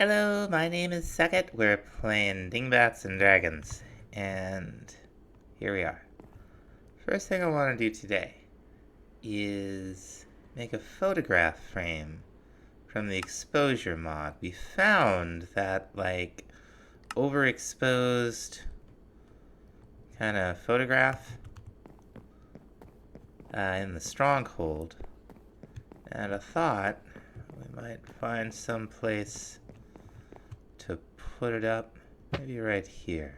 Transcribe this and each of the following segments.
Hello, my name is Sucket. We're playing Dingbats and Dragons, and here we are. First thing I want to do today is make a photograph frame from the exposure mod. We found that, overexposed kind of photograph in the stronghold, and I thought we might find some place to put it up, maybe right here.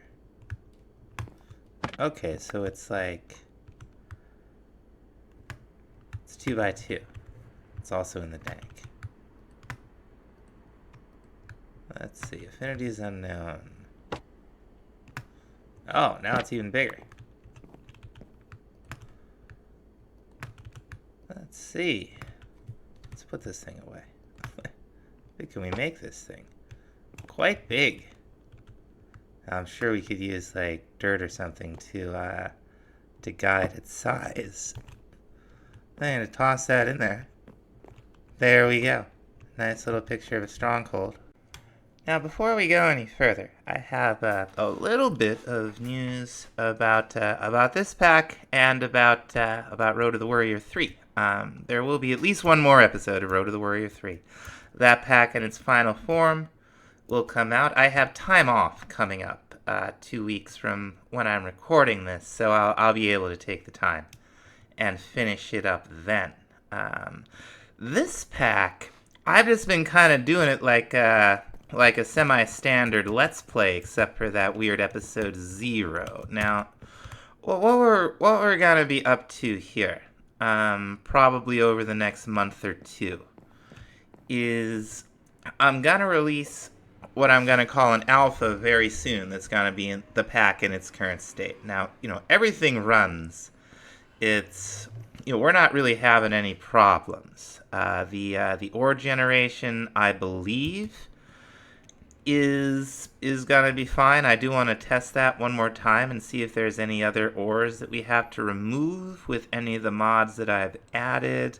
Okay, so it's 2x2. It's also in the dank. Let's see, affinity is unknown. Oh, now it's even bigger. Let's see. Let's put this thing away. How big can we make this thing? Quite big. I'm sure we could use dirt or something to guide its size. I'm gonna toss that in there. There we go. Nice little picture of a stronghold. Now, before we go any further, I have a little bit of news about this pack and about Road to the Worrier 3. There will be at least one more episode of Road to the Worrier 3. That pack in its final form will come out. I have time off coming up 2 weeks from when I'm recording this, so I'll be able to take the time and finish it up then. This pack, I've just been kind of doing it like a semi-standard Let's Play, except for that weird episode 0. Now, what we're gonna be up to here, probably over the next month or two, is I'm gonna release what I'm going to call an alpha very soon that's going to be in the pack in its current state. Now, everything runs. It's, we're not really having any problems. The ore generation, I believe, is going to be fine. I do want to test that one more time and see if there's any other ores that we have to remove with any of the mods that I've added.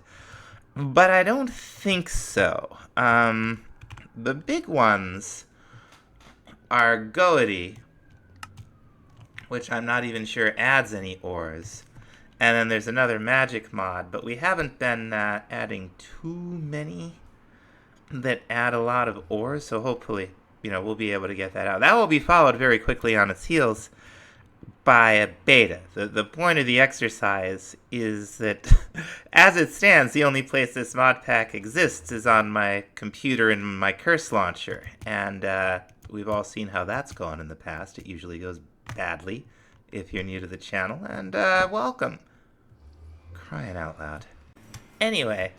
But I don't think so. The big ones are Goety, which I'm not even sure adds any ores. And then there's another magic mod, but we haven't been adding too many that add a lot of ores, so hopefully, we'll be able to get that out. That will be followed very quickly on its heels by a beta. The point of the exercise is that, as it stands, the only place this mod pack exists is on my computer in my curse launcher. And we've all seen how that's gone in the past. It usually goes badly if you're new to the channel. And welcome. Crying out loud. Anyway,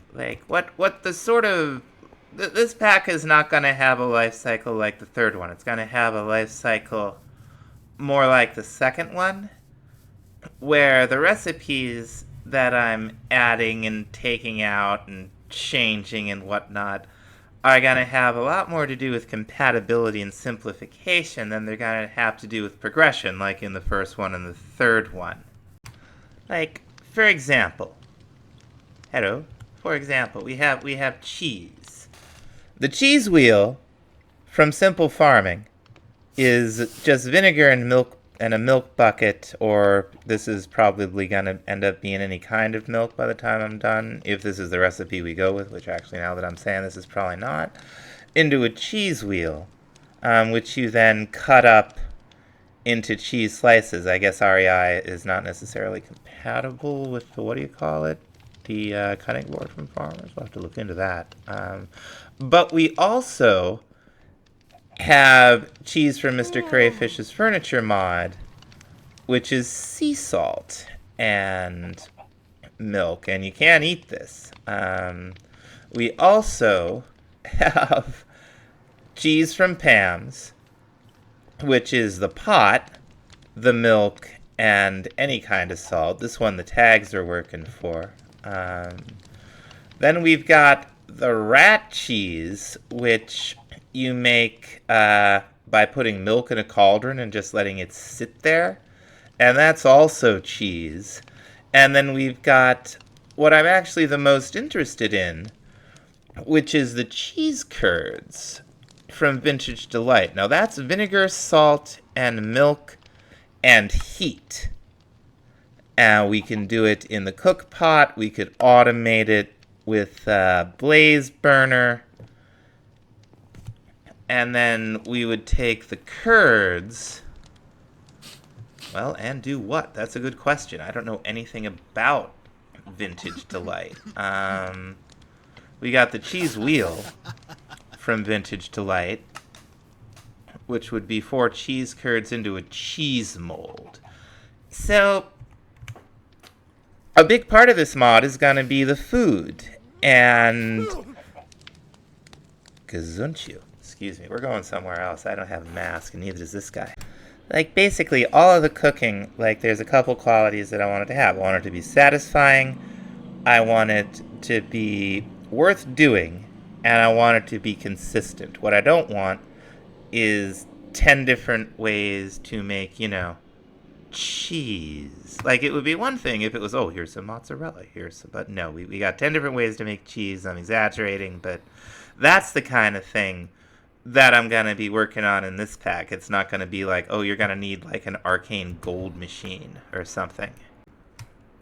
what the sort of... This pack is not going to have a life cycle like the third one. It's going to have a life cycle more like the second one, where the recipes that I'm adding and taking out and changing and whatnot are going to have a lot more to do with compatibility and simplification than they're going to have to do with progression, like in the first one and the third one. For example, we have cheese. The cheese wheel from Simple Farming is just vinegar and milk and a milk bucket, or this is probably going to end up being any kind of milk by the time I'm done, if this is the recipe we go with, which actually now that I'm saying this is probably not, into a cheese wheel, which you then cut up into cheese slices. I guess REI is not necessarily compatible with the, what do you call it? The cutting board from Farmers. We'll have to look into that. But we also have cheese from Mr. Crayfish's Furniture mod, which is sea salt and milk, and you can't eat this. We also have cheese from Pam's, which is the pot, the milk, and any kind of salt. This one the tags are working for. Then we've got the rat cheese, which you make by putting milk in a cauldron and just letting it sit there. And that's also cheese. And then we've got what I'm actually the most interested in, which is the cheese curds, from Vintage Delight. Now that's vinegar, salt, and milk and heat. And we can do it in the cook pot. We could automate it with a blaze burner. And then we would take the curds. Well, and do what? That's a good question. I don't know anything about Vintage Delight. We got the cheese wheel from Vintage Delight, which would be 4 cheese curds into a cheese mold. So, a big part of this mod is going to be the food. And Gazunchu. Excuse me, we're going somewhere else. I don't have a mask, and neither does this guy. Like, basically, all of the cooking, like, there's a couple qualities that I want it to have. I want it to be satisfying, I want it to be worth doing, and I want it to be consistent. What I don't want is 10 different ways to make, you know, cheese. Like, it would be one thing if it was, oh, here's some mozzarella, here's some, but no, we got 10 different ways to make cheese. I'm exaggerating, but that's the kind of thing that I'm going to be working on in this pack. It's not going to be like, oh, you're going to need like an arcane gold machine or something.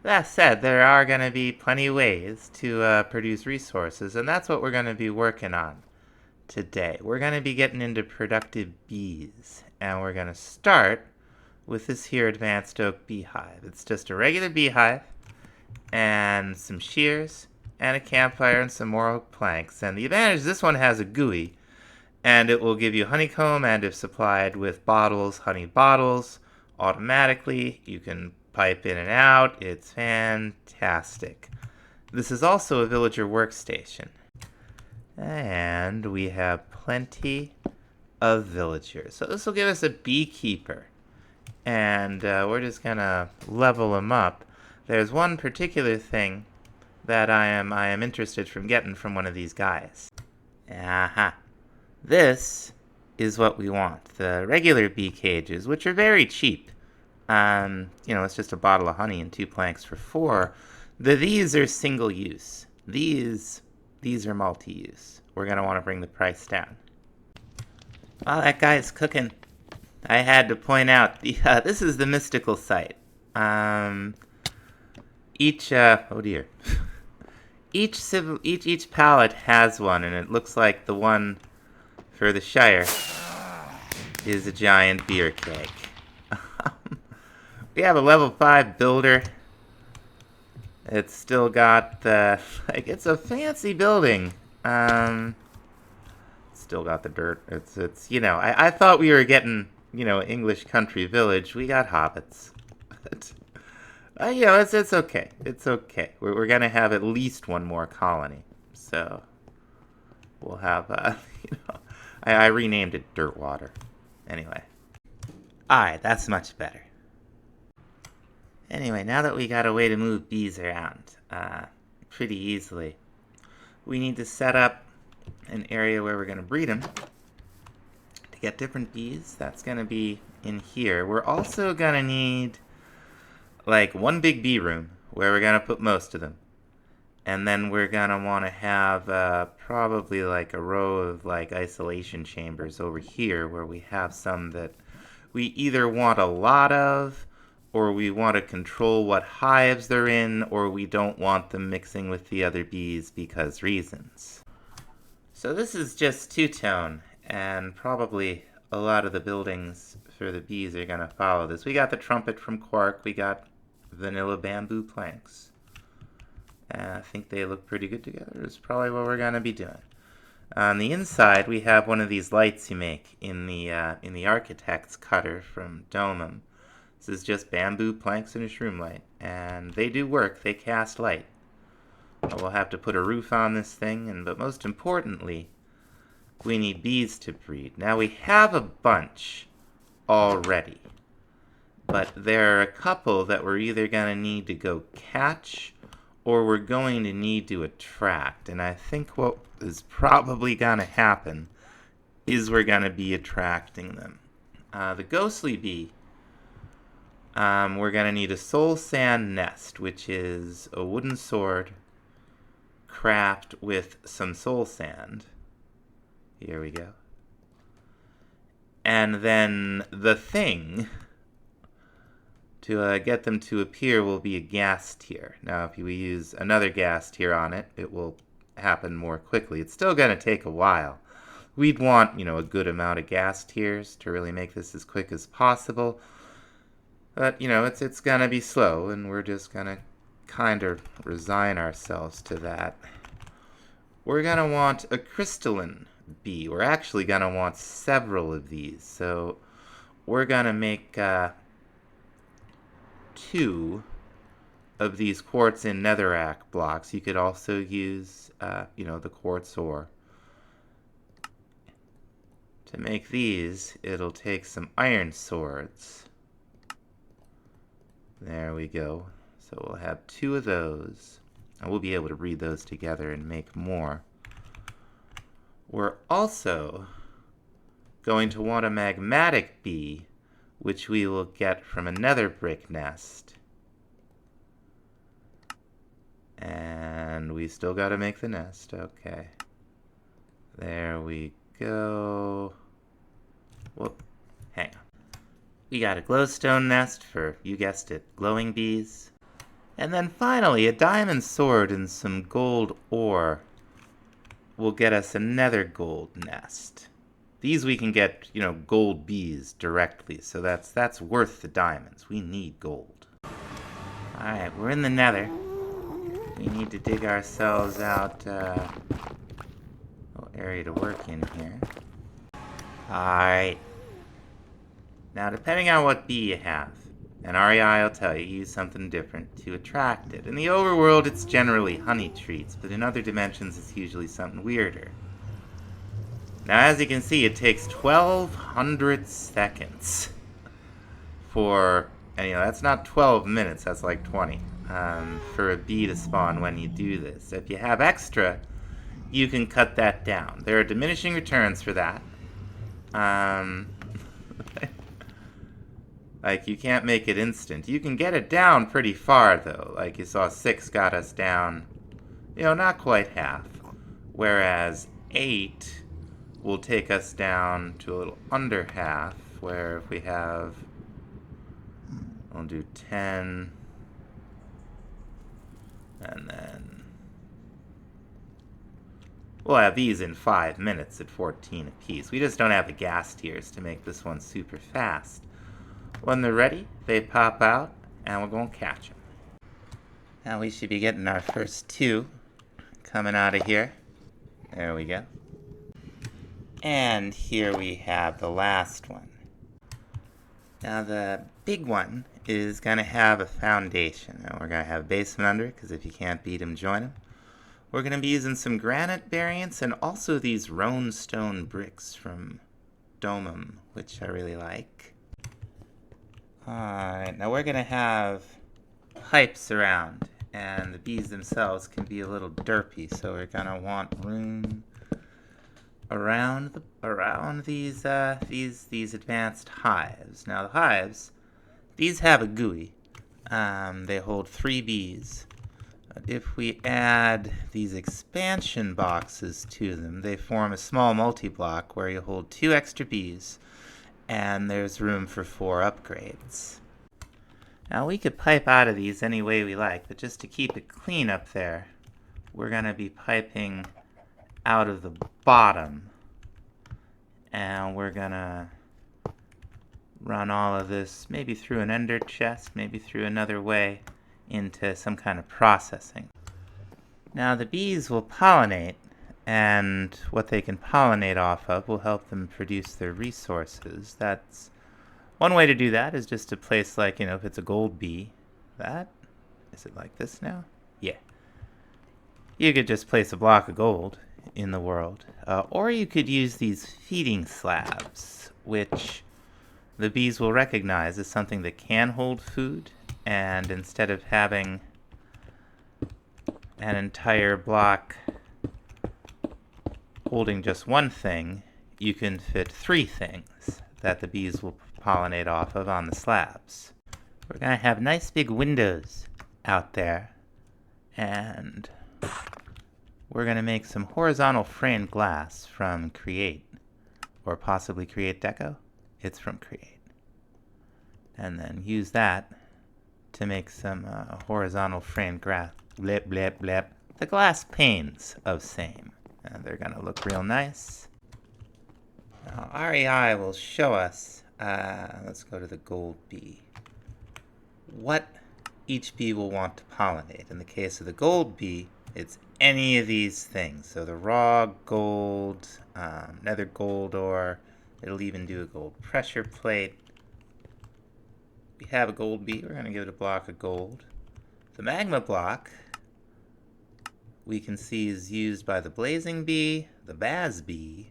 That said, there are going to be plenty of ways to produce resources, and that's what we're going to be working on today. We're going to be getting into productive bees, and we're going to start with this here advanced oak beehive. It's just a regular beehive, and some shears, and a campfire, and some more oak planks. And the advantage is this one has a GUI, and it will give you honeycomb, and if supplied with bottles, honey bottles, automatically. You can pipe in and out. It's fantastic. This is also a villager workstation. And we have plenty of villagers. So this will give us a beekeeper. And we're just going to level them up. There's one particular thing that I am interested from getting from one of these guys. Aha. This is what we want. The regular bee cages, which are very cheap. You know, it's just a bottle of honey and 2 planks for 4. These are single use. These are multi-use. We're going to want to bring the price down. While that guy is cooking, I had to point out, this is the mystical site. Oh dear. Each pallet has one, and it looks like the one for the Shire is a giant beer keg. We have a level 5 builder. It's still got the, like, it's a fancy building. Still got the dirt. It's you know, I thought we were getting, you know, English country village. We got hobbits. But, you know, it's okay. It's okay. We're gonna have at least one more colony. So, we'll have, you know, I renamed it Dirtwater. Anyway. Alright, that's much better. Anyway, now that we got a way to move bees around pretty easily, we need to set up an area where we're going to breed them to get different bees. That's going to be in here. We're also going to need like one big bee room where we're going to put most of them. And then we're going to want to have probably like a row of like isolation chambers over here where we have some that we either want a lot of, or we want to control what hives they're in, or we don't want them mixing with the other bees because reasons. So this is just two-tone, and probably a lot of the buildings for the bees are going to follow this. We got the trumpet from Quark, we got vanilla bamboo planks. I think they look pretty good together. It's probably what we're going to be doing. On the inside, we have one of these lights you make in the architect's cutter from Domum. This is just bamboo planks and a shroom light, and they do work. They cast light. We'll have to put a roof on this thing, but most importantly, we need bees to breed. Now, we have a bunch already, but there are a couple that we're either going to need to go catch, or we're going to need to attract. And I think what is probably going to happen is we're going to be attracting them. The ghostly bee, we're going to need a soul sand nest, which is a wooden sword craft with some soul sand. Here we go. And then the thing to get them to appear will be a gas tier. Now, if we use another gas tier on it, it will happen more quickly. It's still going to take a while. We'd want, a good amount of gas tiers to really make this as quick as possible. But, it's going to be slow, and we're just going to kind of resign ourselves to that. We're going to want a crystalline bee. We're actually going to want several of these. So we're going to make 2 of these quartz and netherrack blocks. You could also use, the quartz ore. To make these, it'll take some iron swords. There we go. So we'll have 2 of those, and we'll be able to breed those together and make more. We're also going to want a magmatic bee, which we will get from a nether brick nest. And we still got to make the nest. Okay. There we go. Whoop. Hang on. We got a glowstone nest for, you guessed it, glowing bees. And then finally, a diamond sword and some gold ore will get us a nether gold nest. These we can get, gold bees directly, so that's worth the diamonds. We need gold. Alright, we're in the nether. We need to dig ourselves out a little area to work in here. Alright. Now, depending on what bee you have, and REI will tell you, use something different to attract it. In the overworld, it's generally honey treats, but in other dimensions, it's usually something weirder. Now, as you can see, it takes 1,200 seconds for, and that's not 12 minutes, that's like 20, for a bee to spawn when you do this. If you have extra, you can cut that down. There are diminishing returns for that. Like, you can't make it instant. You can get it down pretty far, though. Like, you saw 6 got us down, not quite half. Whereas 8 will take us down to a little under half, where if we have, we'll do 10, and then we'll have these in 5 minutes at 14 apiece. We just don't have the gas tiers to make this one super fast. When they're ready, they pop out, and we're going to catch them. Now we should be getting our first 2 coming out of here. There we go. And here we have the last one. Now the big one is going to have a foundation. Now we're going to have a basement under it, because if you can't beat them, join them. We're going to be using some granite variants and also these roan stone bricks from Domum, which I really like. Alright, now we're going to have pipes around, and the bees themselves can be a little derpy, so we're going to want room around these advanced hives. Now the hives, these have a GUI. They hold 3 bees. If we add these expansion boxes to them, they form a small multi-block where you hold 2 extra bees, and there's room for 4 upgrades. Now we could pipe out of these any way we like, but just to keep it clean up there, we're going to be piping out of the bottom, and we're going to run all of this maybe through an ender chest, maybe through another way into some kind of processing. Now the bees will pollinate, and what they can pollinate off of will help them produce their resources. That's one way to do that, is just to place, like, if it's a gold bee, is it like this now? Yeah. You could just place a block of gold in the world, or you could use these feeding slabs, which the bees will recognize as something that can hold food, and instead of having an entire block holding just one thing, you can fit 3 things that the bees will pollinate off of on the slabs. We're going to have nice big windows out there, and we're going to make some horizontal framed glass from Create, or possibly Create Deco. it's from create. And then use that to make some horizontal frame graph. Blip, blip, blip. The glass panes of same. And they're going to look real nice. Now, REI will show us, let's go to the gold bee, what each bee will want to pollinate. In the case of the gold bee, it's any of these things. So the raw gold, nether gold ore, it'll even do a gold pressure plate. We have a gold bee, we're going to give it a block of gold. The magma block, we can see is used by the blazing bee, the baz bee,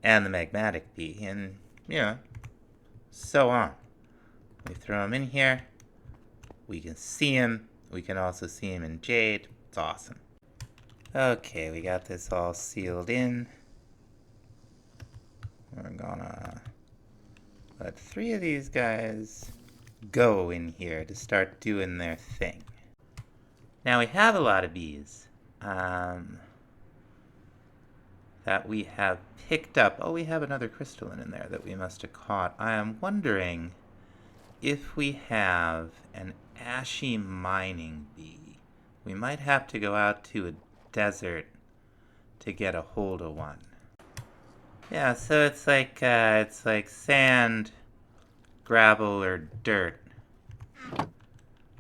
and the magmatic bee, and, so on. We throw them in here, we can see them, we can also see them in jade. It's awesome. Okay, we got this all sealed in. We're gonna let 3 of these guys go in here to start doing their thing. Now we have a lot of bees that we have picked up. Oh, we have another crystalline in there that we must have caught. I am wondering if we have an ashy mining bee. We might have to go out to a desert to get a hold of one. Yeah, so it's like sand, gravel, or dirt.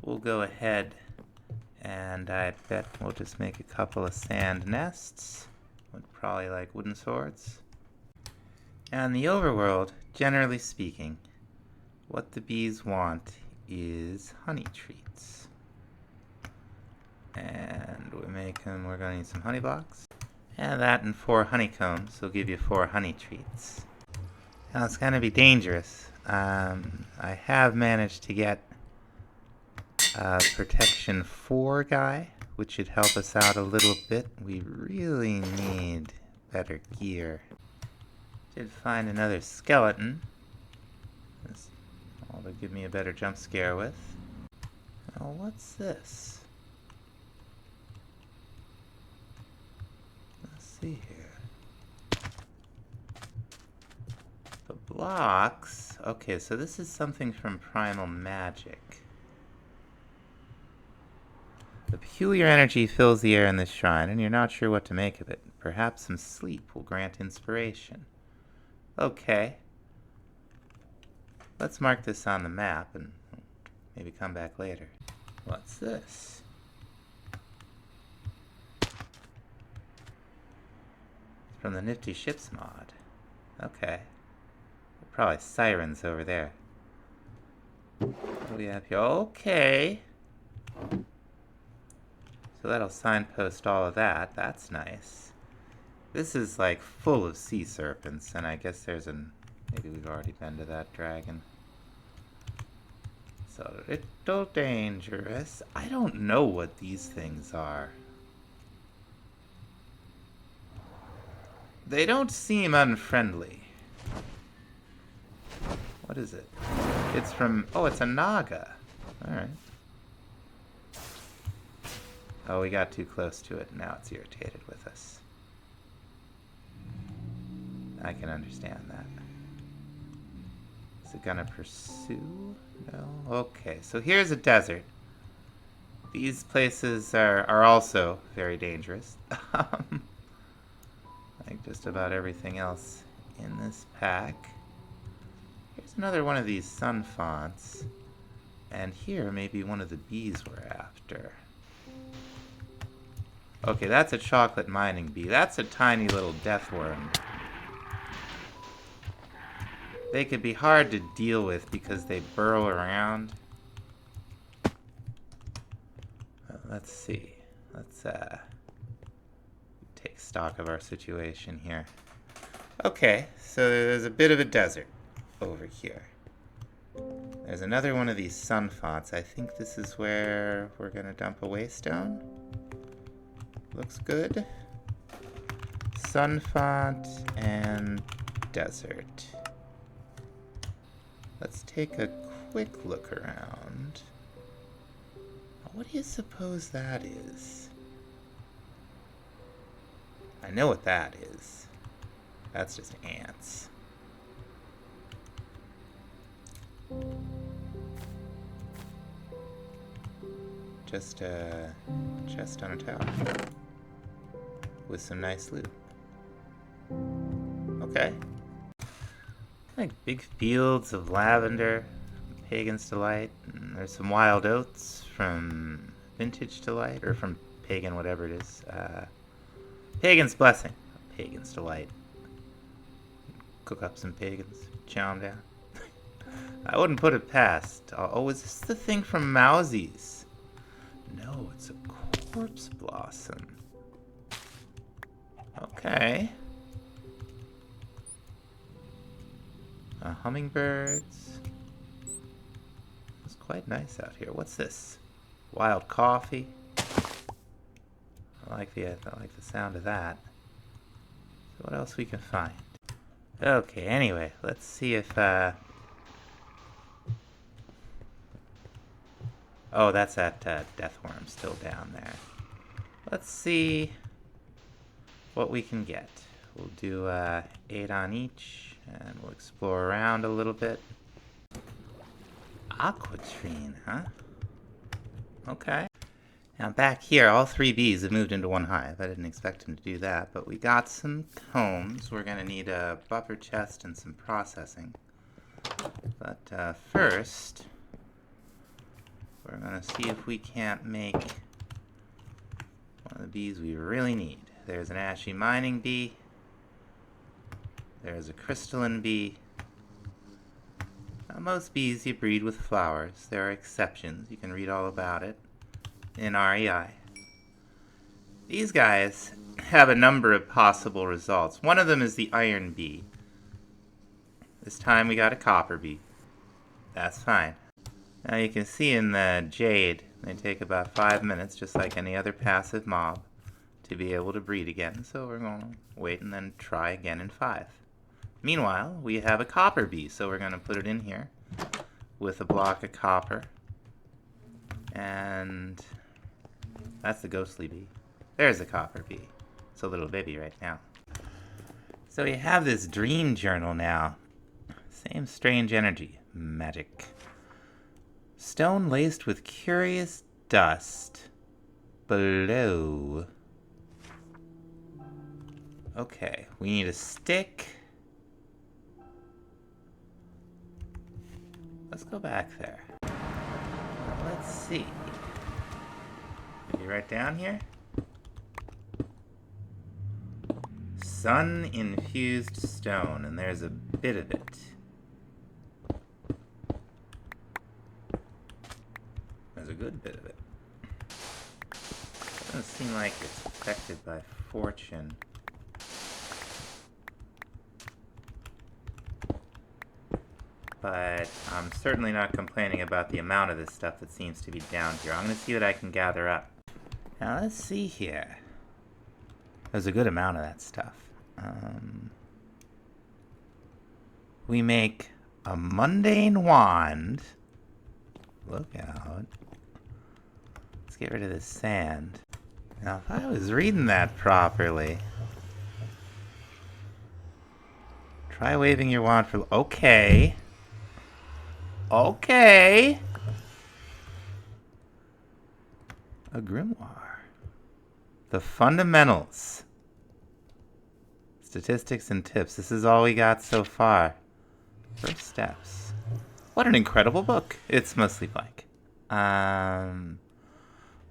We'll go ahead and I bet we'll just make a couple of sand nests. Would probably like wooden swords. And the overworld, generally speaking, what the bees want is honey treats. And we're gonna need some honey blocks. And that and 4 honeycombs will give you 4 honey treats. Now it's gonna be dangerous. I have managed to get a protection 4 guy, which should help us out a little bit. We really need better gear. Did find another skeleton. That's all to give me a better jump scare with. Now what's this? Let's see here. The blocks. Okay, so this is something from Primal Magic. The peculiar energy fills the air in this shrine, and you're not sure what to make of it. Perhaps some sleep will grant inspiration. Okay. Let's mark this on the map and maybe come back later. What's this? From the Nifty Ships mod. Okay. Probably sirens over there. What do we have here? Okay. So that'll signpost all of that. That's nice. This is like full of sea serpents, and I guess there's maybe we've already been to that dragon. It's a little dangerous. I don't know what these things are. They don't seem unfriendly. What is it? It's from, oh, it's a naga. Alright. Oh, we got too close to it, and now it's irritated with us. I can understand that. Is it gonna pursue? No? Okay, so here's a desert. These places are also very dangerous. Like just about everything else in this pack. Here's another one of these sun fonts. And here may be one of the bees we're after. Okay, that's a chocolate mining bee. That's a tiny little death worm. They could be hard to deal with because they burrow around. Let's see. Let's take stock of our situation here. Okay, so there's a bit of a desert over here. There's another one of these sun fonts. I think this is where we're gonna dump a waystone. Looks good. Sun font and desert. Let's take a quick look around. What do you suppose that is? I know what that is. That's just ants. Just a chest on a tower. With some nice loot. Okay. Like big fields of lavender, Pagan's Delight. And there's some wild oats from Vintage Delight, or from Pagan, whatever it is. Pagan's Blessing. Pagan's Delight. Cook up some pagans, chow 'em down. I wouldn't put it past. Oh, is this the thing from Mousie's? No, it's a corpse blossom. Okay. Hummingbirds. It's quite nice out here. What's this? Wild coffee. I like the sound of that. So what else we can find? Okay, anyway, let's see if oh, that's that death worm still down there. Let's see what we can get. We'll do 8 on each, and we'll explore around a little bit. Aquatrine, huh? Okay. Now back here, all 3 bees have moved into one hive. I didn't expect them to do that, but we got some combs. We're gonna need a buffer chest and some processing. But first, we're gonna see if we can't make one of the bees we really need. There's an ashy mining bee. There's a crystalline bee. Now, most bees you breed with flowers. There are exceptions. You can read all about it in REI. These guys have a number of possible results. One of them is the iron bee. This time we got a copper bee. That's fine. Now you can see in the jade, they take about 5 minutes, just like any other passive mob, to be able to breed again. So we're going to wait and then try again in 5. Meanwhile, we have a copper bee, so we're going to put it in here with a block of copper. And that's the ghostly bee. There's the copper bee. It's a little baby right now. So we have this dream journal now. Same strange energy. Magic. Stone laced with curious dust. Below. Okay, we need a stick. Let's go back there. Let's see. Maybe right down here? Sun-infused stone, and there's a bit of it. There's a good bit of it. Doesn't seem like it's affected by fortune. But I'm certainly not complaining about the amount of this stuff that seems to be down here. I'm going to see what I can gather up. Now let's see here. There's a good amount of that stuff. We make a mundane wand. Look out. Let's get rid of this sand. Now if I was reading that properly... Try waving your wand for... Okay. Okay. A grimoire. The fundamentals. Statistics and tips. This is all we got so far. First steps. What an incredible book. It's mostly blank.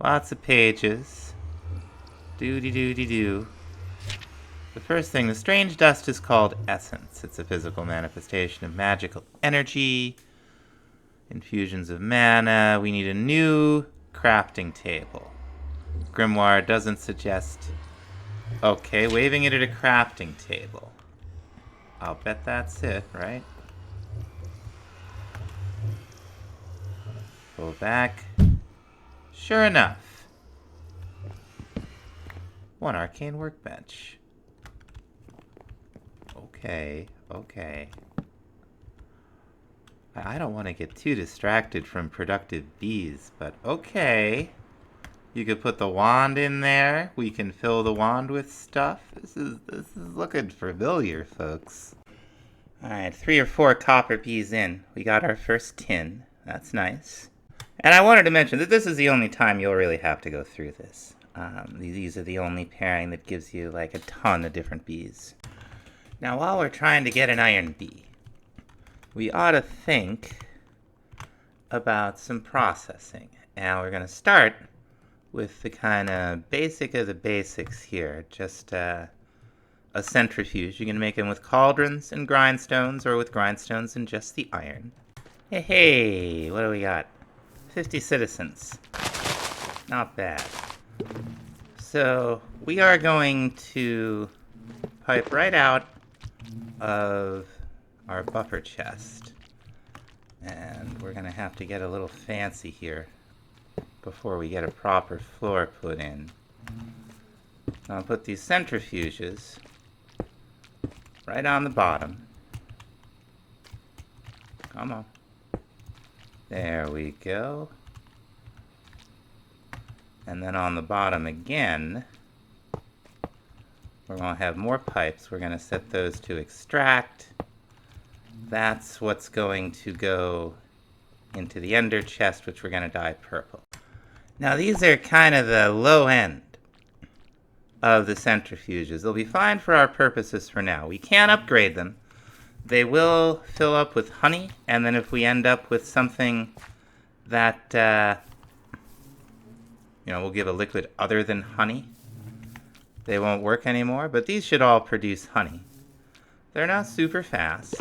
Lots of pages. Doody-doody-doo. The first thing, the strange dust is called essence. It's a physical manifestation of magical energy. Infusions of mana. We need a new crafting table. Grimoire doesn't suggest... Okay, waving it at a crafting table. I'll bet that's it, right? Pull back. Sure enough. One arcane workbench. Okay, okay. I don't want to get too distracted from productive bees, but okay. You could put the wand in there. We can fill the wand with stuff. This is looking familiar, folks. Alright, 3 or 4 copper bees in. We got our first tin. That's nice. And I wanted to mention that this is the only time you'll really have to go through this. These are the only pairing that gives you like a ton of different bees. Now while we're trying to get an iron bee, we ought to think about some processing. And we're going to start with the kind of basic of the basics here. Just a centrifuge. You can make them with cauldrons and grindstones, or with grindstones and just the iron. Hey, what do we got? 50 citizens. Not bad. So we are going to pipe right out of our buffer chest. And we're going to have to get a little fancy here before we get a proper floor put in. I'll put these centrifuges right on the bottom. Come on. There we go. And then on the bottom again, we're going to have more pipes. We're going to set those to extract. That's what's going to go into the ender chest, which we're going to dye purple. Now these are kind of the low end of the centrifuges. They'll be fine for our purposes for now. We can upgrade them. They will fill up with honey, and then if we end up with something that will give a liquid other than honey, they won't work anymore. But these should all produce honey. They're not super fast,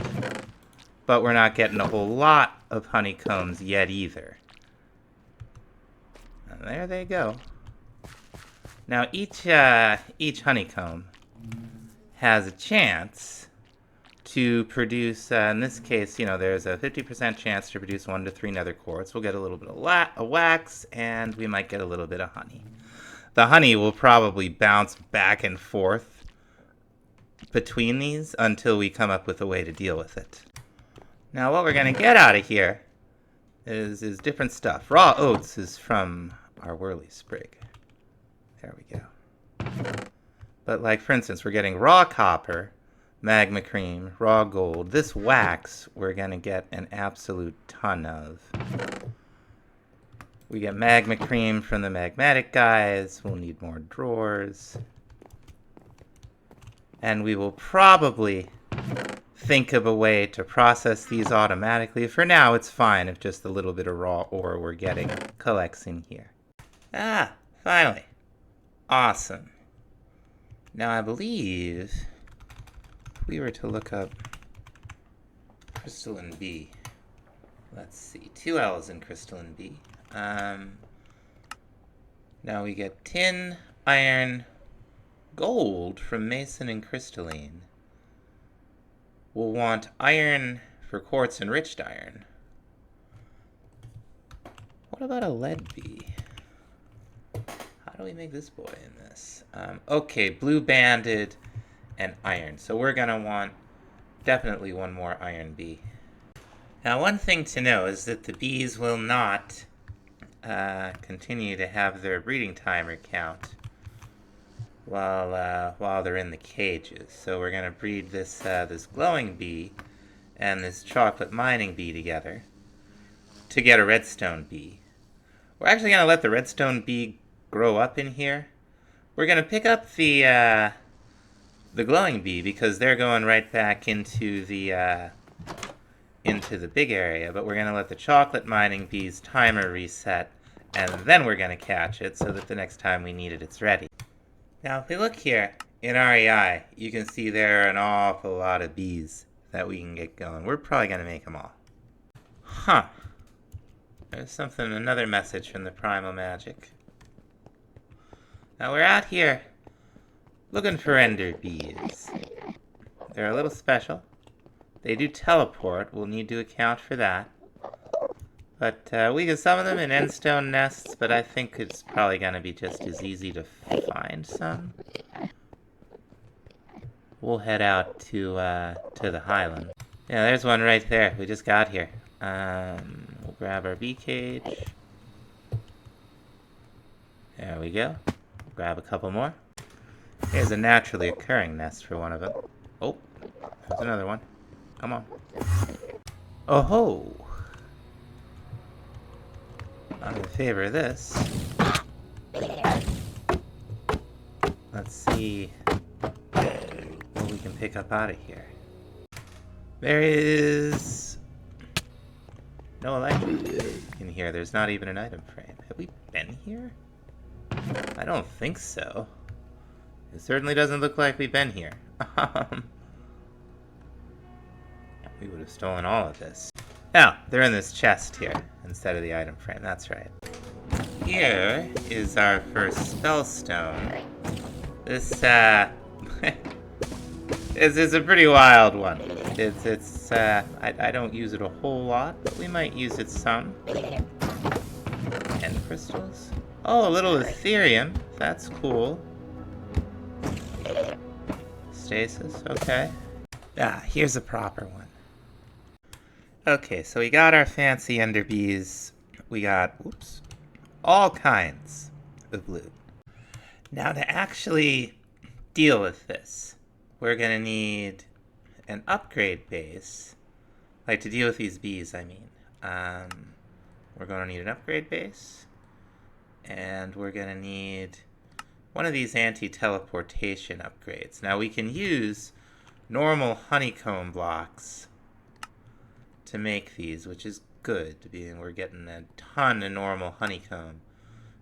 but we're not getting a whole lot of honeycombs yet either. And there they go. Now each honeycomb has a chance to produce, in this case, there's a 50% chance to produce 1 to 3 nether quartz. We'll get a little bit of wax, and we might get a little bit of honey. The honey will probably bounce back and forth between these until we come up with a way to deal with it. Now what we're going to get out of here is different stuff. Raw oats is from our Worrier sprig. There we go. But like, for instance, we're getting raw copper, magma cream, raw gold. This wax we're going to get an absolute ton of. We get magma cream from the magmatic guys. We'll need more drawers. And we will probably think of a way to process these automatically. For now, it's fine if just a little bit of raw ore we're getting collects in here. Ah, finally. Awesome. Now I believe if we were to look up crystalline B, let's see, 2 L's in crystalline B. Now we get tin, iron, gold from mason and crystalline. We'll want iron for quartz enriched iron. What about a lead B? How do we make this boy in this? Okay, blue banded and iron. So we're going to want definitely 1 more iron bee. Now one thing to know is that the bees will not continue to have their breeding timer count while they're in the cages. So we're going to breed this glowing bee and this chocolate mining bee together to get a redstone bee. We're actually going to let the redstone bee grow up in here. We're going to pick up the glowing bee because they're going right back into the big area, but we're going to let the chocolate mining bee's timer reset, and then we're going to catch it so that the next time we need it, it's ready. Now, if we look here in REI, you can see there are an awful lot of bees that we can get going. We're probably going to make them all. Huh. There's another message from the Primal Magic. Now we're out here looking for ender bees. They're a little special. They do teleport. We'll need to account for that. But we can summon them in endstone nests, but I think it's probably going to be just as easy to find some. We'll head out to the highland. Yeah, there's one right there. We just got here. We'll grab our bee cage. There we go. Grab a couple more. Here's a naturally occurring nest for one of them. Oh, there's another one. Come on. Oh ho! I'm in favor of this. Let's see what we can pick up out of here. There is no electric in here. There's not even an item frame. Have we been here? I don't think so. It certainly doesn't look like we've been here. We would have stolen all of this. Oh, they're in this chest here instead of the item frame. That's right. Here is our first spell stone. This is a pretty wild one. I don't use it a whole lot, but we might use it some. End crystals. Oh, a little Ethereum. That's cool. Stasis. Okay. Ah, here's a proper one. Okay, so we got our fancy ender bees. We got, whoops, all kinds of loot. Now to actually deal with this, we're gonna need an upgrade base. Like to deal with these bees, I mean. We're gonna need an upgrade base. And we're gonna need one of these anti-teleportation upgrades. Now we can use normal honeycomb blocks to make these, which is good, being we're getting a ton of normal honeycomb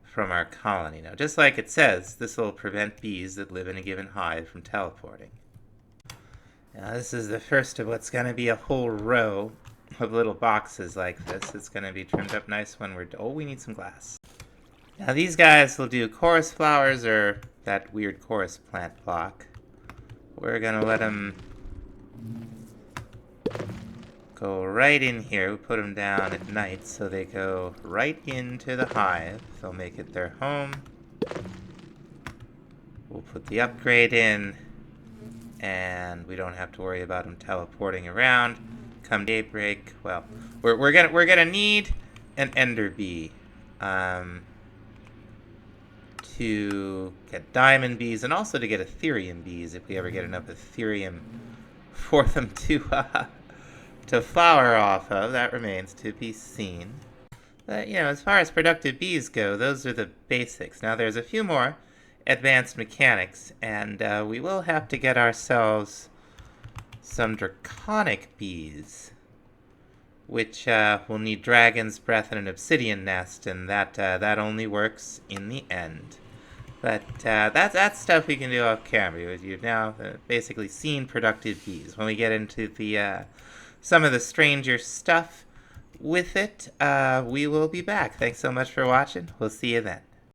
from our colony. Now, just like it says, this will prevent bees that live in a given hive from teleporting. Now, this is the first of what's going to be a whole row of little boxes like this. It's going to be trimmed up nice when we're... Oh, we need some glass. Now, these guys will do chorus flowers or that weird chorus plant block. We're going to let them go right in here. We put them down at night so they go right into the hive. They'll make it their home. We'll put the upgrade in, and we don't have to worry about them teleporting around. Come daybreak, well, we're gonna need an ender bee to get diamond bees, and also to get Ethereum bees if we ever get enough Ethereum for them to flower off of. That remains to be seen. But, you know, as far as productive bees go, those are the basics. Now, there's a few more advanced mechanics, and we will have to get ourselves some draconic bees, which will need dragon's breath and an obsidian nest, and that only works in the end. But that's stuff we can do off camera. You've now basically seen productive bees. When we get into the some of the stranger stuff with it, we will be back. Thanks so much for watching. We'll see you then.